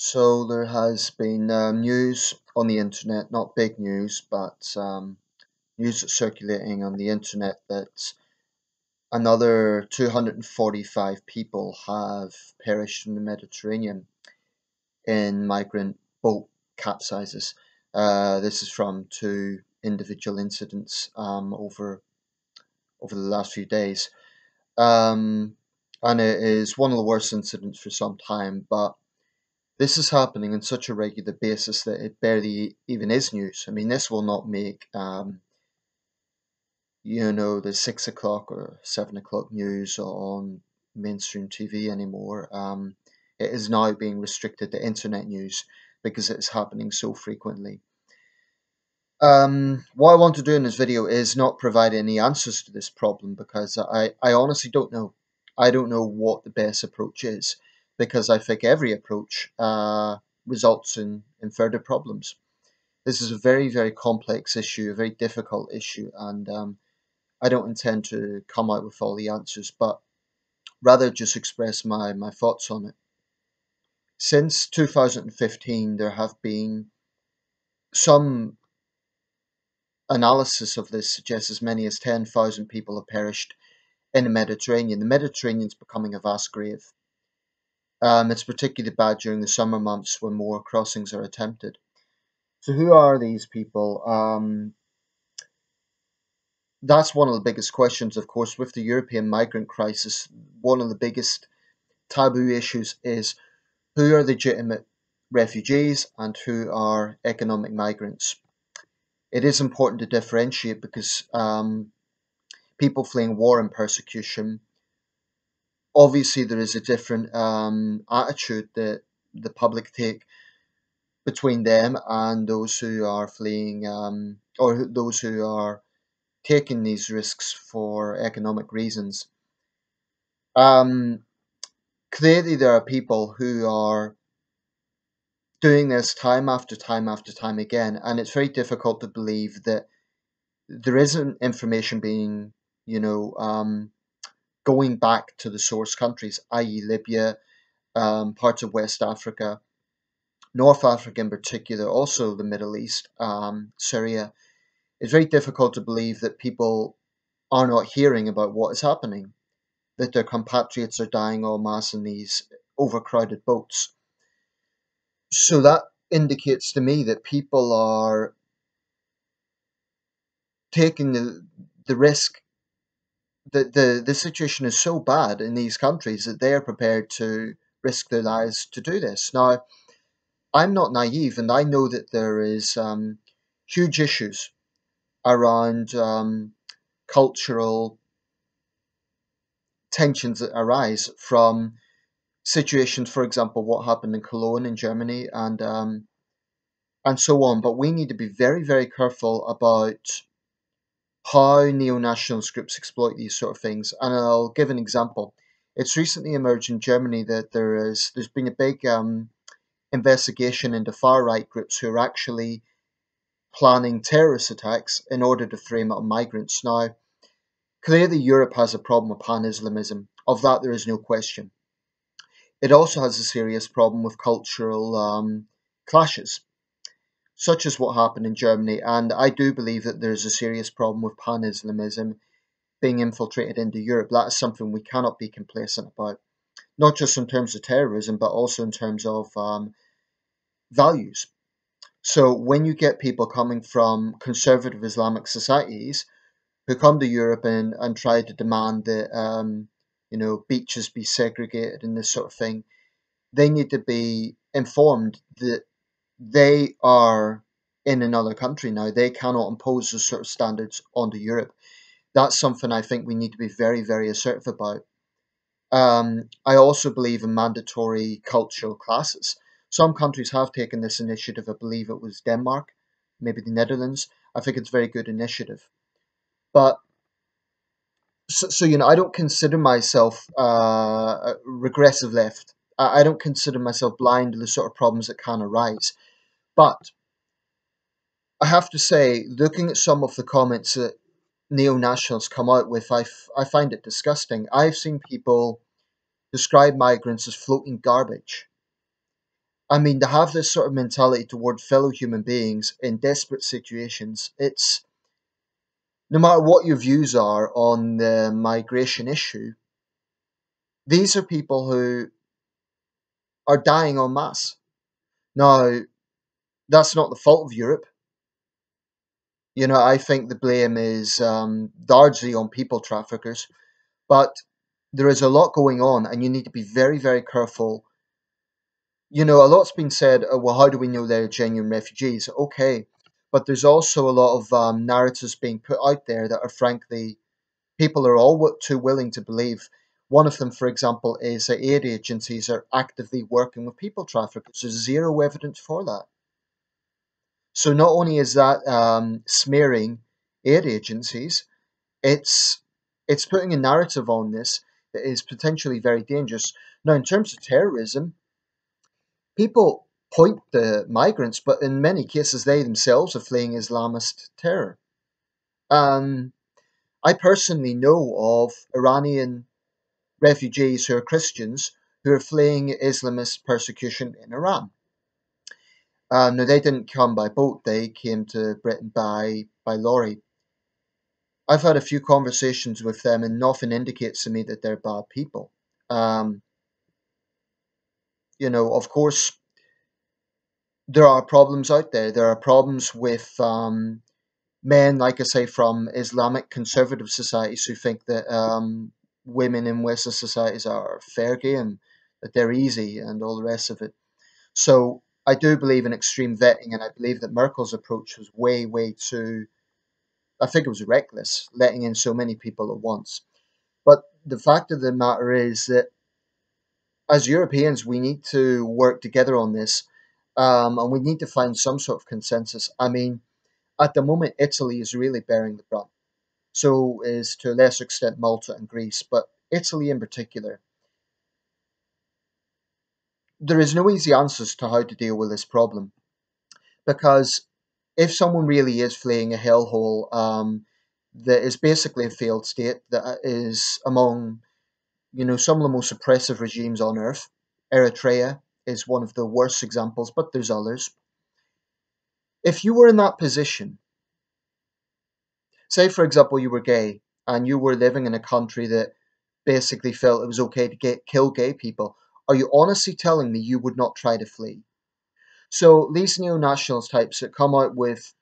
So there has been news on the internet, not big news, but news that's circulating on the internet that another 245 people have perished in the Mediterranean in migrant boat capsizes. This is from two individual incidents over the last few days, um, and it is one of the worst incidents for some time, but this is happening on such a regular basis that it barely even is news. I mean, this will not make, the 6 o'clock or 7 o'clock news on mainstream TV anymore. It is now being restricted to internet news because it is happening so frequently. What I want to do in this video is not provide any answers to this problem because I honestly don't know. I don't know what the best approach is because I think every approach results in further problems. This is a very, very complex issue, a very difficult issue, and I don't intend to come out with all the answers, but rather just express my thoughts on it. Since 2015, there have been some analysis of this suggests as many as 10,000 people have perished in the Mediterranean. The Mediterranean's becoming a vast grave. It's particularly bad during the summer months when more crossings are attempted. So who are these people? That's one of the biggest questions, of course, with the European migrant crisis. One of the biggest taboo issues is who are legitimate refugees and who are economic migrants. It is important to differentiate because people fleeing war and persecution, obviously there is a different attitude that the public take between them and those who are fleeing those who are taking these risks for economic reasons. Um, Clearly, there are people who are doing this time after time after time again, and it's very difficult to believe that there isn't information being, you know, um, going back to the source countries, i.e., Libya, parts of West Africa, North Africa in particular, also the Middle East, Syria. It's very difficult to believe that people are not hearing about what is happening, that their compatriots are dying en masse in these overcrowded boats. So that indicates to me that people are taking the risk that the situation is so bad in these countries that they are prepared to risk their lives to do this. Now, I'm not naive, and I know that there is huge issues around cultural tensions that arise from situations, for example, what happened in Cologne in Germany, and so on. But we need to be very, very careful about how neo-nationalist groups exploit these sort of things. And I'll give an example. It's recently emerged in Germany that there's been a big investigation into far-right groups who are actually planning terrorist attacks in order to frame it on migrants. Now, clearly Europe has a problem with pan-Islamism. Of that, there is no question. It also has a serious problem with cultural clashes, such as what happened in Germany. And I do believe that there's a serious problem with pan-Islamism being infiltrated into Europe. That is something we cannot be complacent about, not just in terms of terrorism, but also in terms of values. So when you get people coming from conservative Islamic societies who come to Europe and try to demand that beaches be segregated and this sort of thing, they need to be informed that they are in another country now. They cannot impose those sort of standards onto Europe. That's something I think we need to be very, very assertive about. I also believe in mandatory cultural classes. Some countries have taken this initiative. I believe it was Denmark, maybe the Netherlands. I think it's a very good initiative. But I don't consider myself a regressive left. I don't consider myself blind to the sort of problems that can arise. But I have to say, looking at some of the comments that neo-nationals come out with, I find it disgusting. I've seen people describe migrants as floating garbage. I mean, to have this sort of mentality toward fellow human beings in desperate situations, it's no matter what your views are on the migration issue, these are people who are dying en masse. Now, that's not the fault of Europe. You know, I think the blame is largely on people traffickers, but there is a lot going on, and you need to be very, very careful. You know, a lot's been said, well, how do we know they're genuine refugees? Okay, but there's also a lot of narratives being put out there that are frankly, people are all too willing to believe. One of them, for example, is that aid agencies are actively working with people traffickers. There's zero evidence for that. So not only is that smearing aid agencies, it's it's putting a narrative on this that is potentially very dangerous. Now, in terms of terrorism, people point to migrants, but in many cases, they themselves are fleeing Islamist terror. Um, I personally know of Iranian refugees who are Christians who are fleeing Islamist persecution in Iran. Now, they didn't come by boat; they came to Britain by lorry. I've had a few conversations with them, and nothing indicates to me that they're bad people. Um, you know, of course, there are problems out there. There are problems with men, like I say, from Islamic conservative societies who think that women in Western societies are fair game, that they're easy, and all the rest of it. So I do believe in extreme vetting, and I believe that Merkel's approach was way, way too. I think it was reckless, letting in so many people at once. But the fact of the matter is that as Europeans, we need to work together on this, and we need to find some sort of consensus. I mean, at the moment, Italy is really bearing the brunt. So is to a lesser extent Malta and Greece, but Italy in particular. There is no easy answers to how to deal with this problem because if someone really is fleeing a hellhole that is basically a failed state that is among some of the most oppressive regimes on earth, Eritrea is one of the worst examples, but there's others. If you were in that position, say for example you were gay and you were living in a country that basically felt it was okay to kill gay people, are you honestly telling me you would not try to flee? So these neo-nationalist types that come out with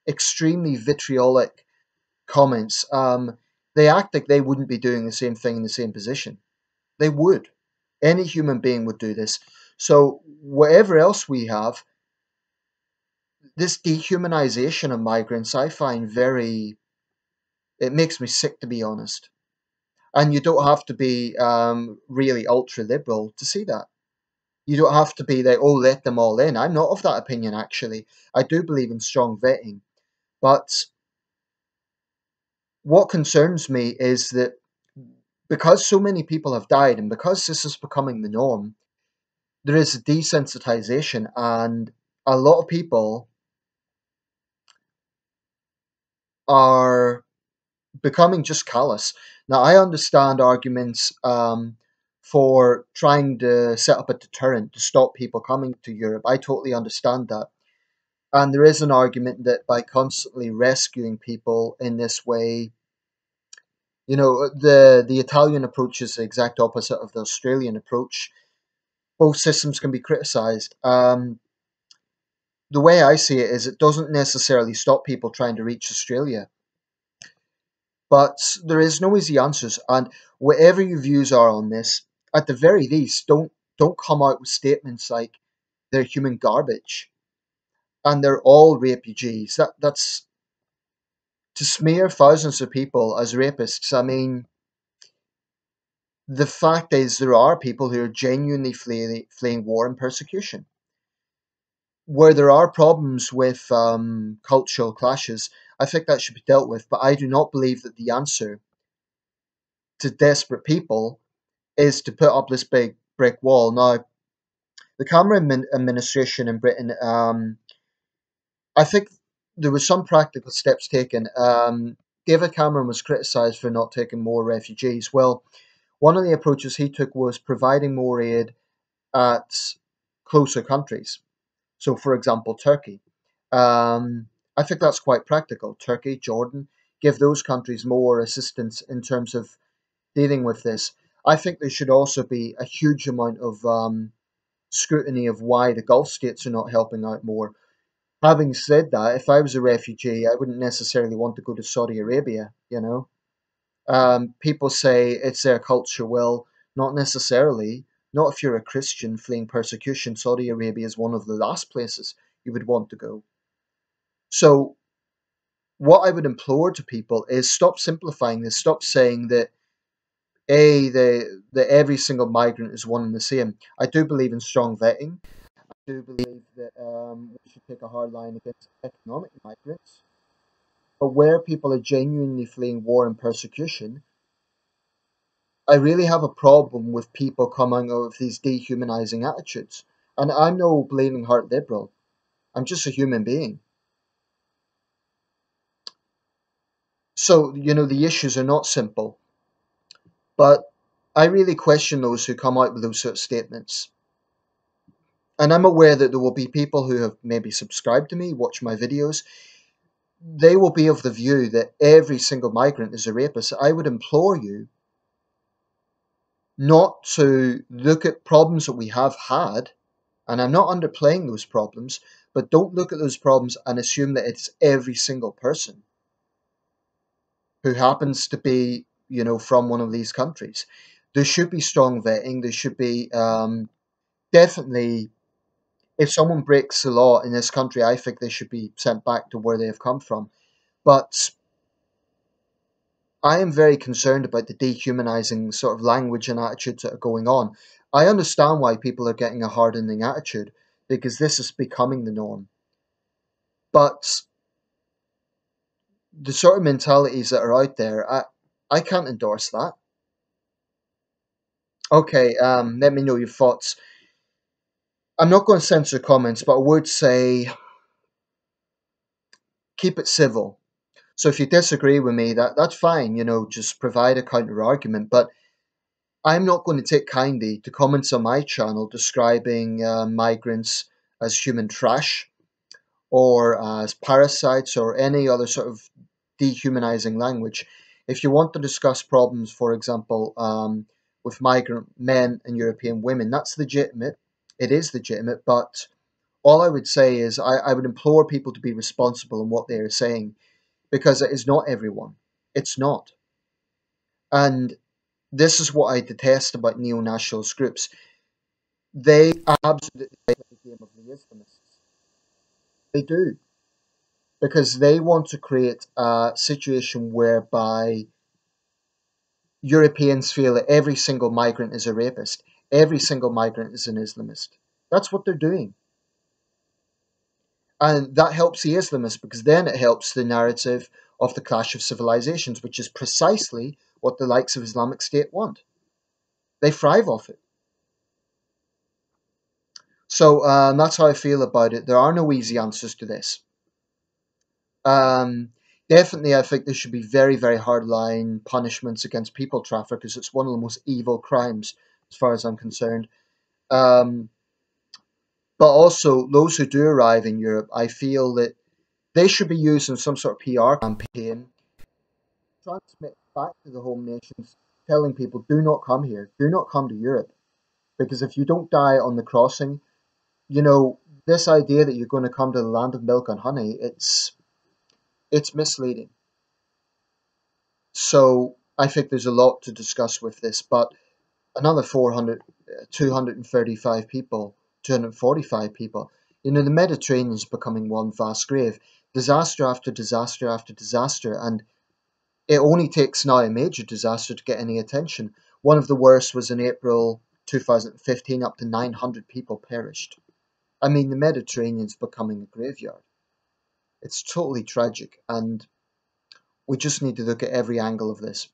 extremely vitriolic comments, they act like they wouldn't be doing the same thing in the same position. They would. Any human being would do this. So whatever else we have, this dehumanization of migrants, I find it makes me sick to be honest. And you don't have to be really ultra liberal to see that. You don't have to be like, oh, let them all in. I'm not of that opinion, actually. I do believe in strong vetting. But what concerns me is that because so many people have died and because this is becoming the norm, there is a desensitization, and a lot of people are becoming just callous. Now, I understand arguments for trying to set up a deterrent to stop people coming to Europe. I totally understand that. And there is an argument that by constantly rescuing people in this way, the Italian approach is the exact opposite of the Australian approach. Both systems can be criticised. The way I see it is it doesn't necessarily stop people trying to reach Australia, but there is no easy answers. And whatever your views are on this, at the very least, don't come out with statements like they're human garbage and they're all refugees. That's to smear thousands of people as rapists. I mean, the fact is there are people who are genuinely fleeing war and persecution. Where there are problems with cultural clashes, I think that should be dealt with. But I do not believe that the answer to desperate people is to put up this big brick wall. Now, the Cameron administration in Britain, I think there was some practical steps taken. David Cameron was criticised for not taking more refugees. Well, one of the approaches he took was providing more aid at closer countries. So, for example, Turkey. I think that's quite practical. Turkey, Jordan, give those countries more assistance in terms of dealing with this. I think there should also be a huge amount of scrutiny of why the Gulf states are not helping out more. Having said that, if I was a refugee, I wouldn't necessarily want to go to Saudi Arabia, you know. People say it's their culture. Well, not necessarily. Not if you're a Christian fleeing persecution. Saudi Arabia is one of the last places you would want to go. So, what I would implore to people is stop simplifying this. Stop saying that that every single migrant is one and the same. I do believe in strong vetting. I do believe that we should take a hard line against economic migrants. But where people are genuinely fleeing war and persecution, I really have a problem with people coming out of these dehumanizing attitudes. And I'm no bleeding heart liberal. I'm just a human being. So, the issues are not simple. But I really question those who come out with those sort of statements. And I'm aware that there will be people who have maybe subscribed to me, watch my videos. They will be of the view that every single migrant is a rapist. I would implore you not to look at problems that we have had, and I'm not underplaying those problems, but don't look at those problems and assume that it's every single person who happens to be, from one of these countries. There should be strong vetting. There should be definitely, if someone breaks the law in this country, I think they should be sent back to where they have come from. But I am very concerned about the dehumanizing sort of language and attitudes that are going on. I understand why people are getting a hardening attitude because this is becoming the norm. But the sort of mentalities that are out there, I can't endorse that. Okay, let me know your thoughts. I'm not going to censor comments, but I would say keep it civil. So if you disagree with me, that's fine. Just provide a counter argument. But I'm not going to take kindly to comments on my channel describing migrants as human trash or as parasites or any other sort of dehumanizing language. If you want to discuss problems, for example, with migrant men and European women, that's legitimate. It is legitimate, but all I would say is I would implore people to be responsible in what they are saying because it is not everyone. It's not. And this is what I detest about neo-nationalist groups. They absolutely play the game of the Islamists. They do. Because they want to create a situation whereby Europeans feel that every single migrant is a rapist, every single migrant is an Islamist. That's what they're doing. And that helps the Islamists because then it helps the narrative of the clash of civilizations, which is precisely what the likes of Islamic State want. They thrive off it. So that's how I feel about it. There are no easy answers to this. Um, Definitely, I think there should be very, very hard line punishments against people traffickers. It's one of the most evil crimes, as far as I'm concerned. Um, but also, those who do arrive in Europe, I feel that they should be used in some sort of PR campaign, transmit back to the home nations, telling people, do not come here, do not come to Europe. Because if you don't die on the crossing, this idea that you're going to come to the land of milk and honey, it's misleading. So I think there's a lot to discuss with this, but another 400, 235 people, 245 people. The Mediterranean is becoming one vast grave. Disaster after disaster after disaster, and it only takes now a major disaster to get any attention. One of the worst was in April 2015, up to 900 people perished. I mean, the Mediterranean's becoming a graveyard. It's totally tragic, and we just need to look at every angle of this.